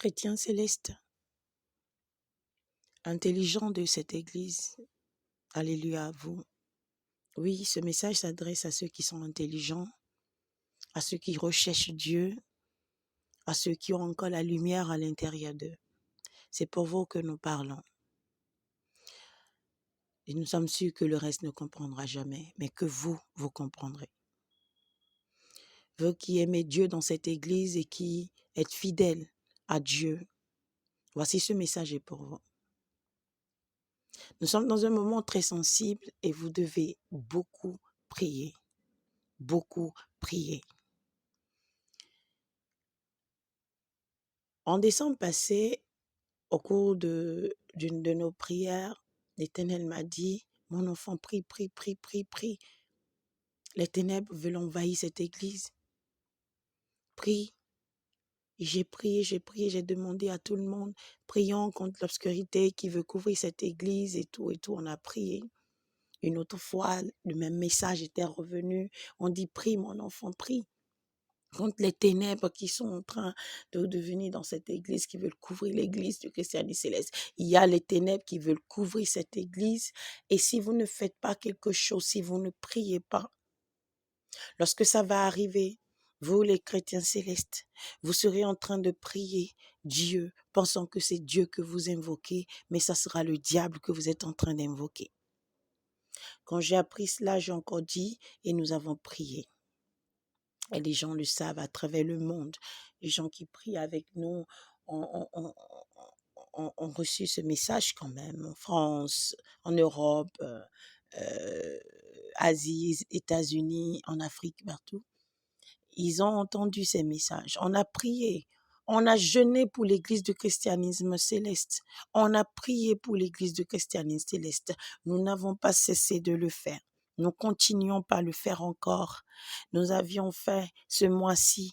chrétiens célestes, intelligents de cette Église, alléluia à vous. Oui, ce message s'adresse à ceux qui sont intelligents, à ceux qui recherchent Dieu, à ceux qui ont encore la lumière à l'intérieur d'eux. C'est pour vous que nous parlons. Et nous sommes sûrs que le reste ne comprendra jamais, mais que vous comprendrez. Vous qui aimez Dieu dans cette Église et qui êtes fidèles à Dieu, voici ce message est pour vous. Nous sommes dans un moment très sensible et vous devez beaucoup prier. Beaucoup prier. En décembre passé, au cours d'une de nos prières, l'Éternel m'a dit, mon enfant, prie, prie, prie, prie, prie. Les ténèbres veulent envahir cette église. Prie. Et j'ai prié, j'ai demandé à tout le monde, prions contre l'obscurité qui veut couvrir cette église et tout, on a prié. Une autre fois, le même message était revenu. On dit, prie mon enfant, prie. Contre les ténèbres qui sont en train de venir dans cette église, qui veulent couvrir l'église du christianisme céleste. Il y a les ténèbres qui veulent couvrir cette église. Et si vous ne faites pas quelque chose, si vous ne priez pas, lorsque ça va arriver, vous les chrétiens célestes, vous serez en train de prier Dieu, pensant que c'est Dieu que vous invoquez, mais ça sera le diable que vous êtes en train d'invoquer. Quand j'ai appris cela, j'ai encore dit et nous avons prié. Et les gens le savent à travers le monde. Les gens qui prient avec nous ont reçu ce message quand même. En France, en Europe, Asie, États-Unis, en Afrique, partout. Ils ont entendu ces messages. On a prié. On a jeûné pour l'église du christianisme céleste. On a prié pour l'église du christianisme céleste. Nous n'avons pas cessé de le faire. Nous continuons par le faire encore. Nous avions fait ce mois-ci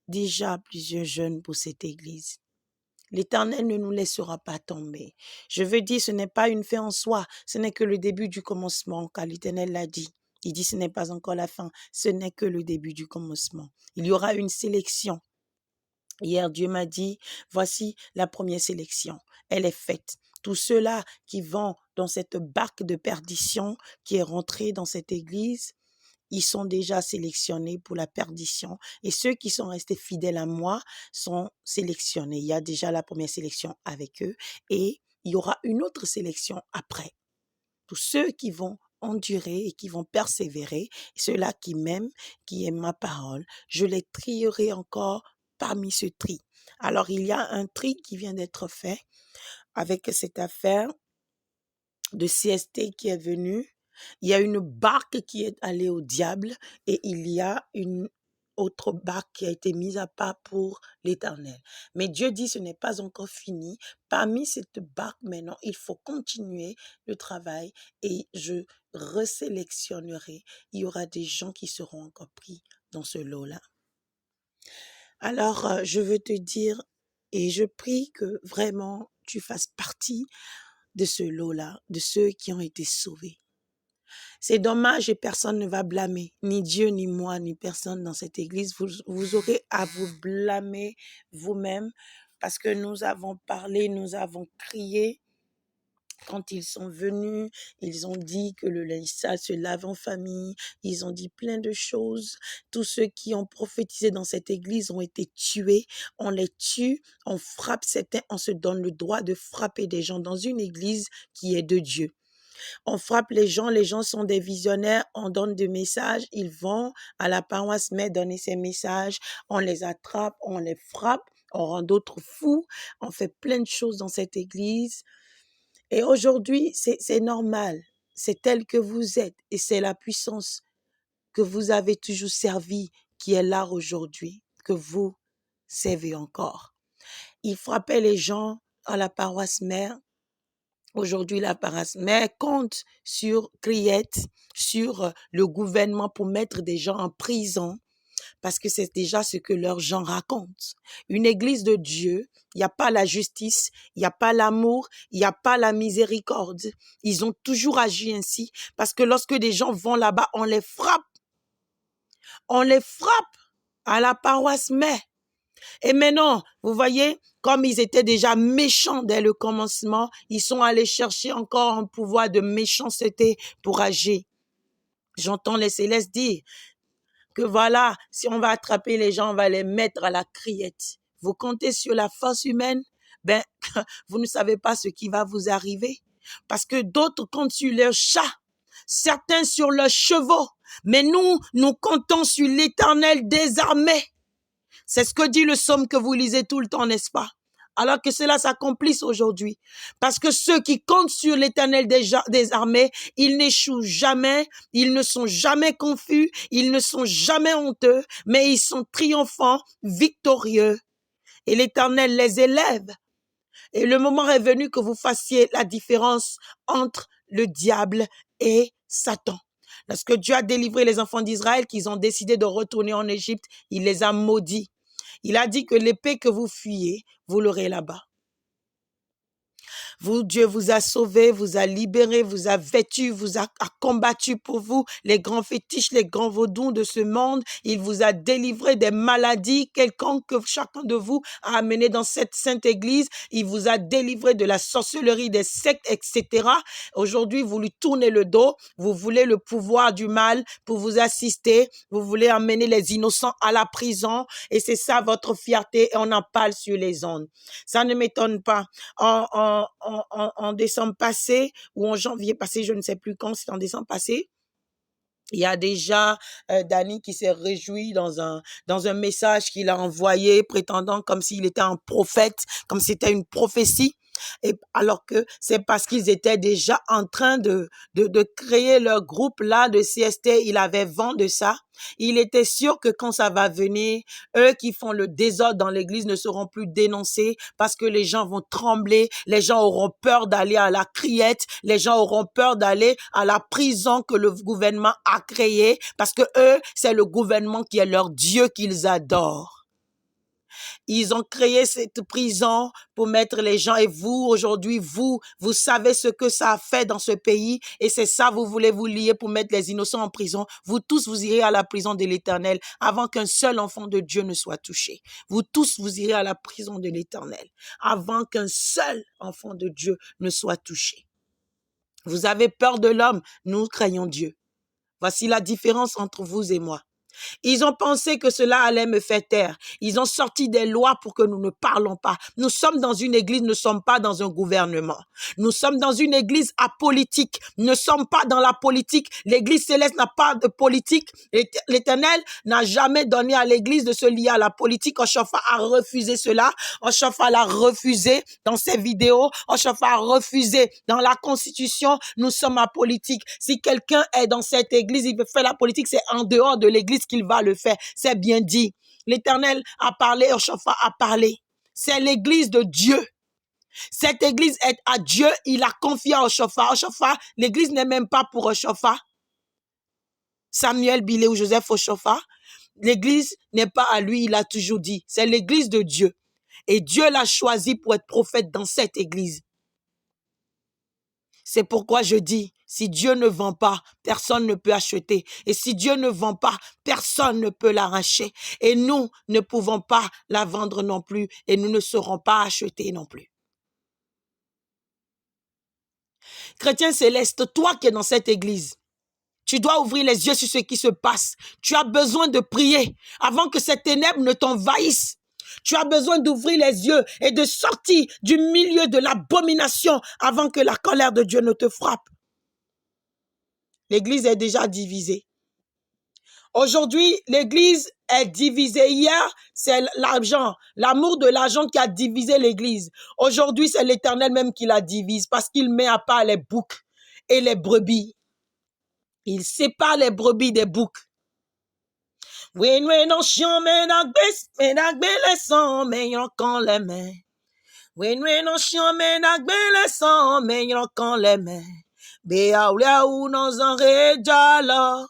déjà plusieurs jeûnes pour cette église. L'Éternel ne nous laissera pas tomber. Je veux dire, ce n'est pas une fin en soi. Ce n'est que le début du commencement, car l'Éternel l'a dit. Il dit, ce n'est pas encore la fin. Ce n'est que le début du commencement. Il y aura une sélection. Hier, Dieu m'a dit, voici la première sélection. Elle est faite. Tous ceux-là qui vont dans cette barque de perdition qui est rentrée dans cette église, ils sont déjà sélectionnés pour la perdition. Et ceux qui sont restés fidèles à moi sont sélectionnés. Il y a déjà la première sélection avec eux et il y aura une autre sélection après. Tous ceux qui vont endurer et qui vont persévérer, ceux-là qui m'aiment, qui aiment ma parole, je les trierai encore parmi ce tri. Alors, il y a un tri qui vient d'être fait avec cette affaire de CST qui est venue. Il y a une barque qui est allée au diable et il y a une autre barque qui a été mise à part pour l'Éternel. Mais Dieu dit ce n'est pas encore fini. Parmi cette barque maintenant, il faut continuer le travail et je resélectionnerai. Il y aura des gens qui seront encore pris dans ce lot-là. Alors, je veux te dire et je prie que vraiment tu fasses partie de ce lot-là, de ceux qui ont été sauvés. C'est dommage et personne ne va blâmer, ni Dieu, ni moi, ni personne dans cette église. Vous aurez à vous blâmer vous-même parce que nous avons parlé, nous avons crié. Quand ils sont venus, ils ont dit que le linge sale se lave en famille. Ils ont dit plein de choses. Tous ceux qui ont prophétisé dans cette église ont été tués. On les tue, on frappe certains, on se donne le droit de frapper des gens dans une église qui est de Dieu. On frappe les gens sont des visionnaires, on donne des messages, ils vont à la paroisse mère donner ces messages, on les attrape, on les frappe, on rend d'autres fous, on fait plein de choses dans cette église. Et aujourd'hui, c'est normal, c'est tel que vous êtes et c'est la puissance que vous avez toujours servi qui est là aujourd'hui, que vous servez encore. Ils frappaient les gens à la paroisse mère. Aujourd'hui, la paroisse mère compte sur Criette, sur le gouvernement pour mettre des gens en prison parce que c'est déjà ce que leurs gens racontent. Une église de Dieu, il n'y a pas la justice, il n'y a pas l'amour, il n'y a pas la miséricorde. Ils ont toujours agi ainsi parce que lorsque des gens vont là-bas, on les frappe. On les frappe à la paroisse mère. Et maintenant, vous voyez, comme ils étaient déjà méchants dès le commencement, ils sont allés chercher encore un pouvoir de méchanceté pour agir. J'entends les célestes dire que voilà, si on va attraper les gens, on va les mettre à la criette. Vous comptez sur la force humaine? Ben, vous ne savez pas ce qui va vous arriver. Parce que d'autres comptent sur leurs chats, certains sur leurs chevaux. Mais nous comptons sur l'Éternel des armées. C'est ce que dit le psaume que vous lisez tout le temps, n'est-ce pas? Alors que cela s'accomplisse aujourd'hui. Parce que ceux qui comptent sur l'Éternel des armées, ils n'échouent jamais, ils ne sont jamais confus, ils ne sont jamais honteux, mais ils sont triomphants, victorieux. Et l'Éternel les élève. Et le moment est venu que vous fassiez la différence entre le diable et Satan. Lorsque Dieu a délivré les enfants d'Israël, qu'ils ont décidé de retourner en Égypte, il les a maudits. Il a dit que l'épée que vous fuyez, vous l'aurez là-bas. Vous, Dieu vous a sauvé, vous a libéré, vous a vêtu, vous a combattu pour vous les grands fétiches, les grands vaudous de ce monde. Il vous a délivré des maladies quelconques que chacun de vous a amené dans cette sainte église. Il vous a délivré de la sorcellerie, des sectes, etc. Aujourd'hui, vous lui tournez le dos. Vous voulez le pouvoir du mal pour vous assister. Vous voulez amener les innocents à la prison. Et c'est ça votre fierté. Et on en parle sur les ondes. Ça ne m'étonne pas. En décembre passé ou en janvier passé, je ne sais plus quand, c'est en décembre passé, il y a déjà Danny qui s'est réjoui dans un message qu'il a envoyé prétendant comme s'il était un prophète, comme si c'était une prophétie. Et alors que c'est parce qu'ils étaient déjà en train de créer leur groupe là de CST, il avait vent de ça. Il était sûr que quand ça va venir, eux qui font le désordre dans l'église ne seront plus dénoncés parce que les gens vont trembler, les gens auront peur d'aller à la criette, les gens auront peur d'aller à la prison que le gouvernement a créée parce que eux, c'est le gouvernement qui est leur Dieu qu'ils adorent. Ils ont créé cette prison pour mettre les gens et vous, aujourd'hui, vous savez ce que ça a fait dans ce pays et c'est ça, vous voulez vous lier pour mettre les innocents en prison. Vous tous, vous irez à la prison de l'Éternel avant qu'un seul enfant de Dieu ne soit touché. Vous tous, vous irez à la prison de l'Éternel avant qu'un seul enfant de Dieu ne soit touché. Vous avez peur de l'homme, nous craignons Dieu. Voici la différence entre vous et moi. Ils ont pensé que cela allait me faire taire. Ils ont sorti des lois pour que nous ne parlons pas. Nous sommes dans une église, nous ne sommes pas dans un gouvernement. Nous sommes dans une église apolitique. Nous ne sommes pas dans la politique. L'église céleste n'a pas de politique. L'Éternel n'a jamais donné à l'église de se lier à la politique. Oshofa a refusé cela. Oshofa l'a refusé dans ses vidéos. Oshofa a refusé dans la constitution. Nous sommes apolitiques. Si quelqu'un est dans cette église, il veut faire la politique, c'est en dehors de l'église qu'il va le faire. C'est bien dit. L'Éternel a parlé, Oshofa a parlé. C'est l'église de Dieu. Cette église est à Dieu. Il a confié à Oshofa. Oshofa, l'église n'est même pas pour Oshofa. Samuel Bilé ou Joseph Oshofa. L'église n'est pas à lui, il a toujours dit. C'est l'église de Dieu. Et Dieu l'a choisi pour être prophète dans cette église. C'est pourquoi je dis, si Dieu ne vend pas, personne ne peut acheter. Et si Dieu ne vend pas, personne ne peut l'arracher. Et nous ne pouvons pas la vendre non plus. Et nous ne serons pas achetés non plus. Chrétien céleste, toi qui es dans cette église, tu dois ouvrir les yeux sur ce qui se passe. Tu as besoin de prier avant que ces ténèbres ne t'envahissent. Tu as besoin d'ouvrir les yeux et de sortir du milieu de l'abomination avant que la colère de Dieu ne te frappe. L'église est déjà divisée. Aujourd'hui, l'église est divisée. Hier, c'est l'argent, l'amour de l'argent qui a divisé l'église. Aujourd'hui, c'est l'Éternel même qui la divise parce qu'il met à part les boucs et les brebis. Il sépare les brebis des boucs. Oui, nous non chions, mais n'agbe les sang, mais y'en quand les mains. Oui, nous non chions, mais n'agbe les sang, mais y'en quand les mains. Béa ou nous en réjala.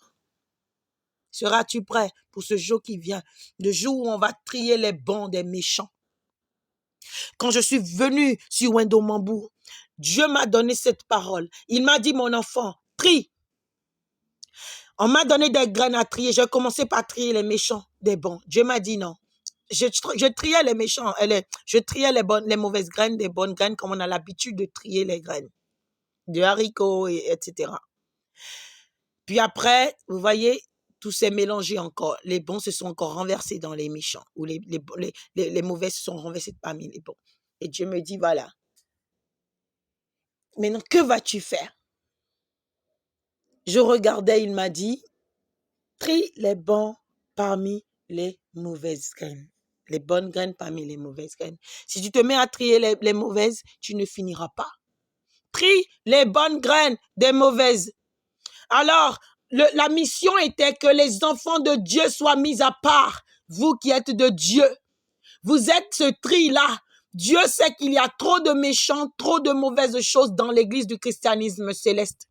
Seras-tu prêt pour ce jour qui vient, le jour où on va trier les bons des méchants? Quand je suis venu sur Wendo Mambou, Dieu m'a donné cette parole. Il m'a dit, mon enfant, trie. On m'a donné des graines à trier. J'ai commencé par trier les méchants des bons. Dieu m'a dit non. je triais les méchants, je triais les mauvaises graines des bonnes graines, comme on a l'habitude de trier les graines de haricots, etc. Puis après, vous voyez, tout s'est mélangé encore. Les bons se sont encore renversés dans les méchants, ou les mauvais se sont renversés parmi les bons. Et Dieu me dit, voilà, maintenant, que vas-tu faire? Je regardais, il m'a dit, trie les bons parmi les mauvaises graines. Les bonnes graines parmi les mauvaises graines. Si tu te mets à trier les mauvaises, tu ne finiras pas. Trie les bonnes graines des mauvaises. Alors, la mission était que les enfants de Dieu soient mis à part. Vous qui êtes de Dieu, vous êtes ce tri-là. Dieu sait qu'il y a trop de méchants, trop de mauvaises choses dans l'église du christianisme céleste.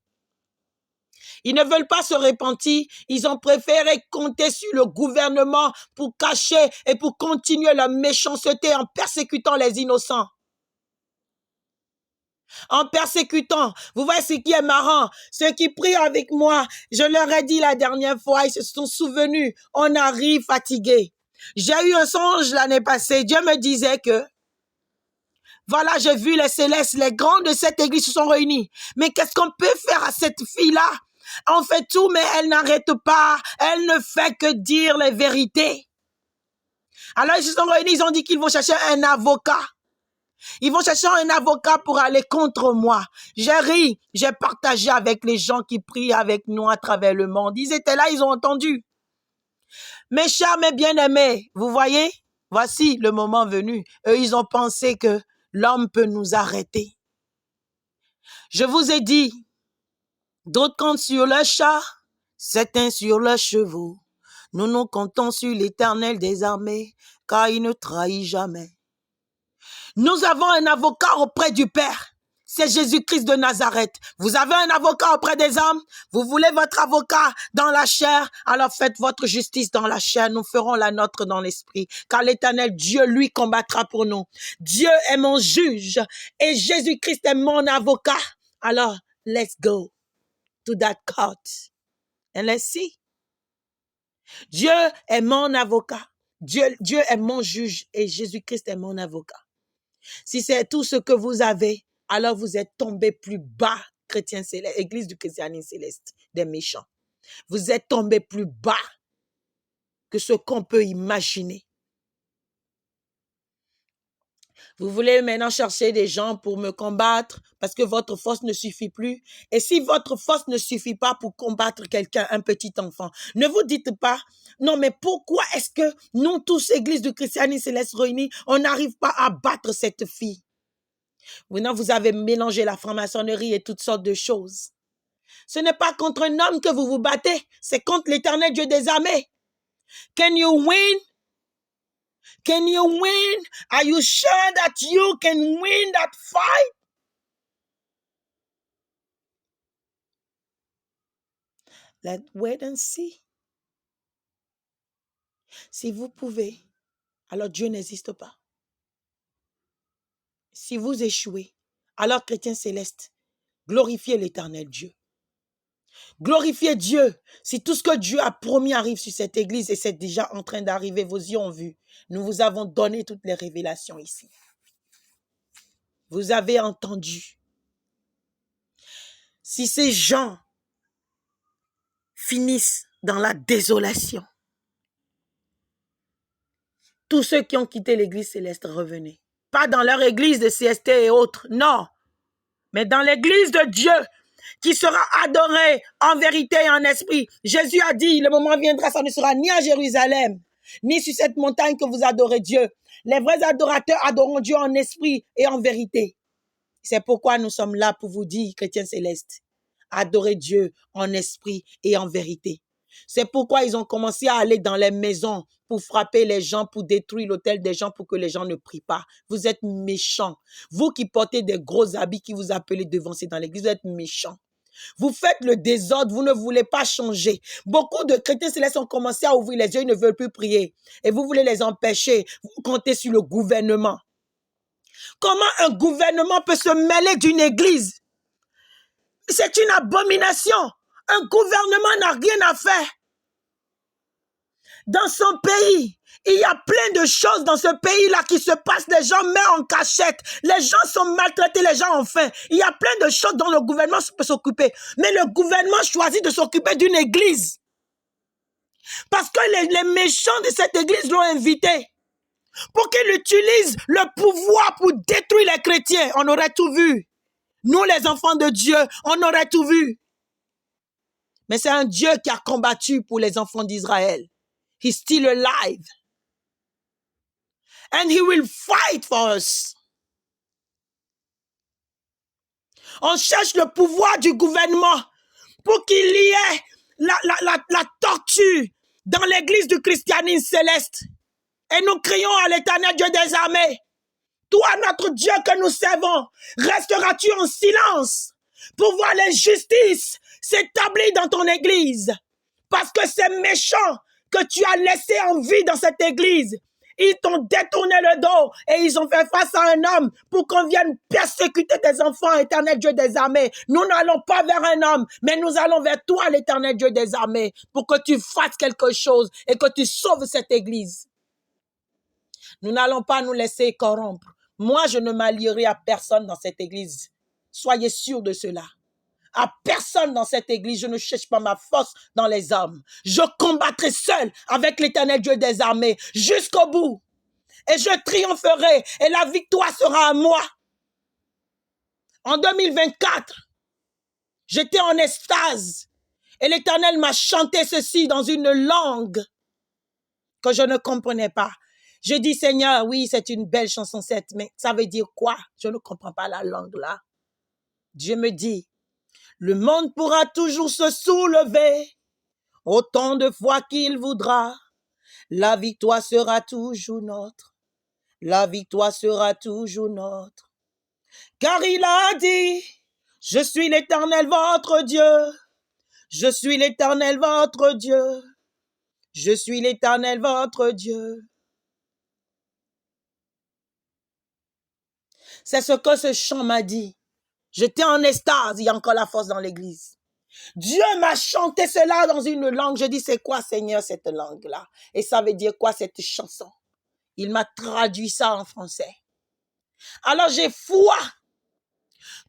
Ils ne veulent pas se repentir. Ils ont préféré compter sur le gouvernement pour cacher et pour continuer leur méchanceté en persécutant les innocents. En persécutant. Vous voyez ce qui est marrant? Ceux qui prient avec moi, je leur ai dit la dernière fois, ils se sont souvenus, on arrive fatigué. J'ai eu un songe l'année passée. Dieu me disait que, voilà, j'ai vu les célestes, les grands de cette église se sont réunis. Mais qu'est-ce qu'on peut faire à cette fille-là? On fait tout, mais elle n'arrête pas. Elle ne fait que dire les vérités. Alors, ils se sont réunis, ils ont dit qu'ils vont chercher un avocat. Ils vont chercher un avocat pour aller contre moi. J'ai ri, j'ai partagé avec les gens qui prient avec nous à travers le monde. Ils étaient là, ils ont entendu. Mes chers, mes bien-aimés, vous voyez, voici le moment venu. Eux, ils ont pensé que l'homme peut nous arrêter. Je vous ai dit, d'autres comptent sur le chat, certains sur le chevaux. Nous nous comptons sur l'Éternel des armées, car il ne trahit jamais. Nous avons un avocat auprès du Père. C'est Jésus-Christ de Nazareth. Vous avez un avocat auprès des hommes. Vous voulez votre avocat dans la chair. Alors faites votre justice dans la chair. Nous ferons la nôtre dans l'esprit. Car l'Éternel Dieu, lui, combattra pour nous. Dieu est mon juge et Jésus-Christ est mon avocat. Alors, let's go to that court and let's see. Dieu est mon avocat. Dieu est mon juge et Jésus-Christ est mon avocat. Si c'est tout ce que vous avez, alors vous êtes tombé plus bas, chrétien céleste, église du christianisme céleste, des méchants. Vous êtes tombé plus bas que ce qu'on peut imaginer. Vous voulez maintenant chercher des gens pour me combattre parce que votre force ne suffit plus. Et si votre force ne suffit pas pour combattre quelqu'un, un petit enfant, ne vous dites pas, non mais pourquoi est-ce que nous tous, église du christianisme céleste réunis, on n'arrive pas à battre cette fille? Maintenant, vous avez mélangé la franc-maçonnerie et toutes sortes de choses. Ce n'est pas contre un homme que vous vous battez, c'est contre l'Éternel Dieu des armées. Can you win? Can you win? Are you sure that you can win that fight? Let's wait and see. Si vous pouvez, alors Dieu n'existe pas. Si vous échouez, alors chrétien céleste, glorifiez l'Éternel Dieu. Glorifiez Dieu. Si tout ce que Dieu a promis arrive sur cette église et c'est déjà en train d'arriver, vos yeux ont vu. Nous vous avons donné toutes les révélations ici. Vous avez entendu. Si ces gens finissent dans la désolation, tous ceux qui ont quitté l'église céleste, revenez. Pas dans leur église de CST et autres, non. Mais dans l'église de Dieu, qui sera adorée en vérité et en esprit. Jésus a dit, le moment viendra, ça ne sera ni à Jérusalem, ni sur cette montagne que vous adorez Dieu. Les vrais adorateurs adoreront Dieu en esprit et en vérité. C'est pourquoi nous sommes là pour vous dire, chrétiens célestes, adorez Dieu en esprit et en vérité. C'est pourquoi ils ont commencé à aller dans les maisons pour frapper les gens, pour détruire l'autel des gens, pour que les gens ne prient pas. Vous êtes méchants. Vous qui portez des gros habits, qui vous appelez devanciers dans l'église, vous êtes méchants. Vous faites le désordre, vous ne voulez pas changer. Beaucoup de chrétiens célestes ont commencé à ouvrir les yeux, ils ne veulent plus prier. Et vous voulez les empêcher. Vous comptez sur le gouvernement. Comment un gouvernement peut se mêler d'une église? C'est une abomination. Un gouvernement n'a rien à faire. Dans son pays, il y a plein de choses dans ce pays-là qui se passent. Les gens meurent en cachette. Les gens sont maltraités, les gens ont faim. Il y a plein de choses dont le gouvernement peut s'occuper. Mais le gouvernement choisit de s'occuper d'une église. Parce que les méchants de cette église l'ont invité. Pour qu'il utilise le pouvoir pour détruire les chrétiens. On aurait tout vu. Nous, les enfants de Dieu, on aurait tout vu. Mais c'est un Dieu qui a combattu pour les enfants d'Israël. He's still alive. And he will fight for us. On cherche le pouvoir du gouvernement pour qu'il y ait la torture dans l'église du christianisme céleste. Et nous crions à l'Éternel Dieu des armées. Toi, notre Dieu que nous servons, resteras-tu en silence pour voir l'injustice s'établir dans ton église? Parce que ces méchants que tu as laissés en vie dans cette église, ils t'ont détourné le dos et ils ont fait face à un homme pour qu'on vienne persécuter tes enfants, Éternel Dieu des armées. Nous n'allons pas vers un homme, mais nous allons vers toi, l'Éternel Dieu des armées, pour que tu fasses quelque chose et que tu sauves cette église. Nous n'allons pas nous laisser corrompre. Moi, je ne m'allierai à personne dans cette église. Soyez sûrs de cela. À personne dans cette église, je ne cherche pas ma force dans les hommes. Je combattrai seul avec l'Éternel Dieu des armées jusqu'au bout. Et je triompherai et la victoire sera à moi. En 2024, j'étais en extase et l'Éternel m'a chanté ceci dans une langue que je ne comprenais pas. Je dis, Seigneur, oui, c'est une belle chanson, mais ça veut dire quoi? Je ne comprends pas la langue là. Dieu me dit, le monde pourra toujours se soulever autant de fois qu'il voudra. La victoire sera toujours nôtre. La victoire sera toujours nôtre. Car il a dit, je suis l'Éternel votre Dieu. Je suis l'Éternel votre Dieu. Je suis l'Éternel votre Dieu. C'est ce que ce chant m'a dit. J'étais en extase, il y a encore la force dans l'église. Dieu m'a chanté cela dans une langue. Je dis, c'est quoi, Seigneur, cette langue-là? Et ça veut dire quoi, cette chanson? Il m'a traduit ça en français. Alors j'ai foi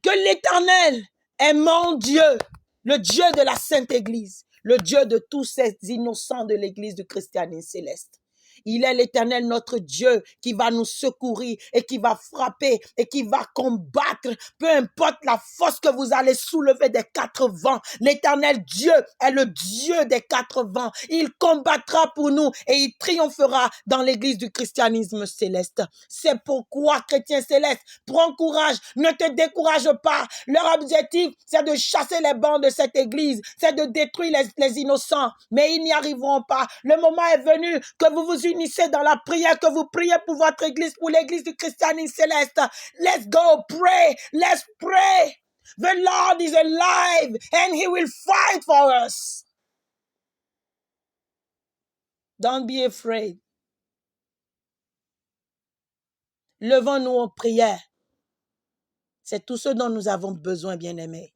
que l'Éternel est mon Dieu, le Dieu de la Sainte Église, le Dieu de tous ces innocents de l'Église du christianisme céleste. Il est l'Éternel, notre Dieu, qui va nous secourir et qui va frapper et qui va combattre. Peu importe la force que vous allez soulever des quatre vents, l'Éternel Dieu est le Dieu des quatre vents. Il combattra pour nous et il triomphera dans l'Église du christianisme céleste. C'est pourquoi, chrétien céleste, prends courage, ne te décourage pas. Leur objectif, c'est de chasser les bancs de cette Église, c'est de détruire les innocents, mais ils n'y arriveront pas. Le moment est venu que vous vous unissez dans la prière, que vous priez pour votre église, pour l'église du christianisme céleste. Let's go pray. Let's pray. The Lord is alive and he will fight for us. Don't be afraid. Levons-nous en prière. C'est tout ce dont nous avons besoin, bien-aimés.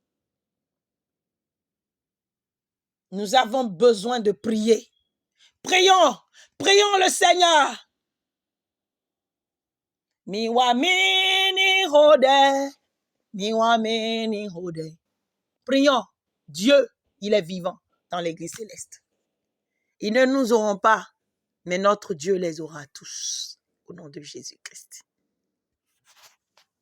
Nous avons besoin de prier. Prions. Prions le Seigneur. Miwamini hode. Miwamini hode. Prions. Dieu, il est vivant dans l'église céleste. Ils ne nous auront pas, mais notre Dieu les aura tous. Au nom de Jésus-Christ.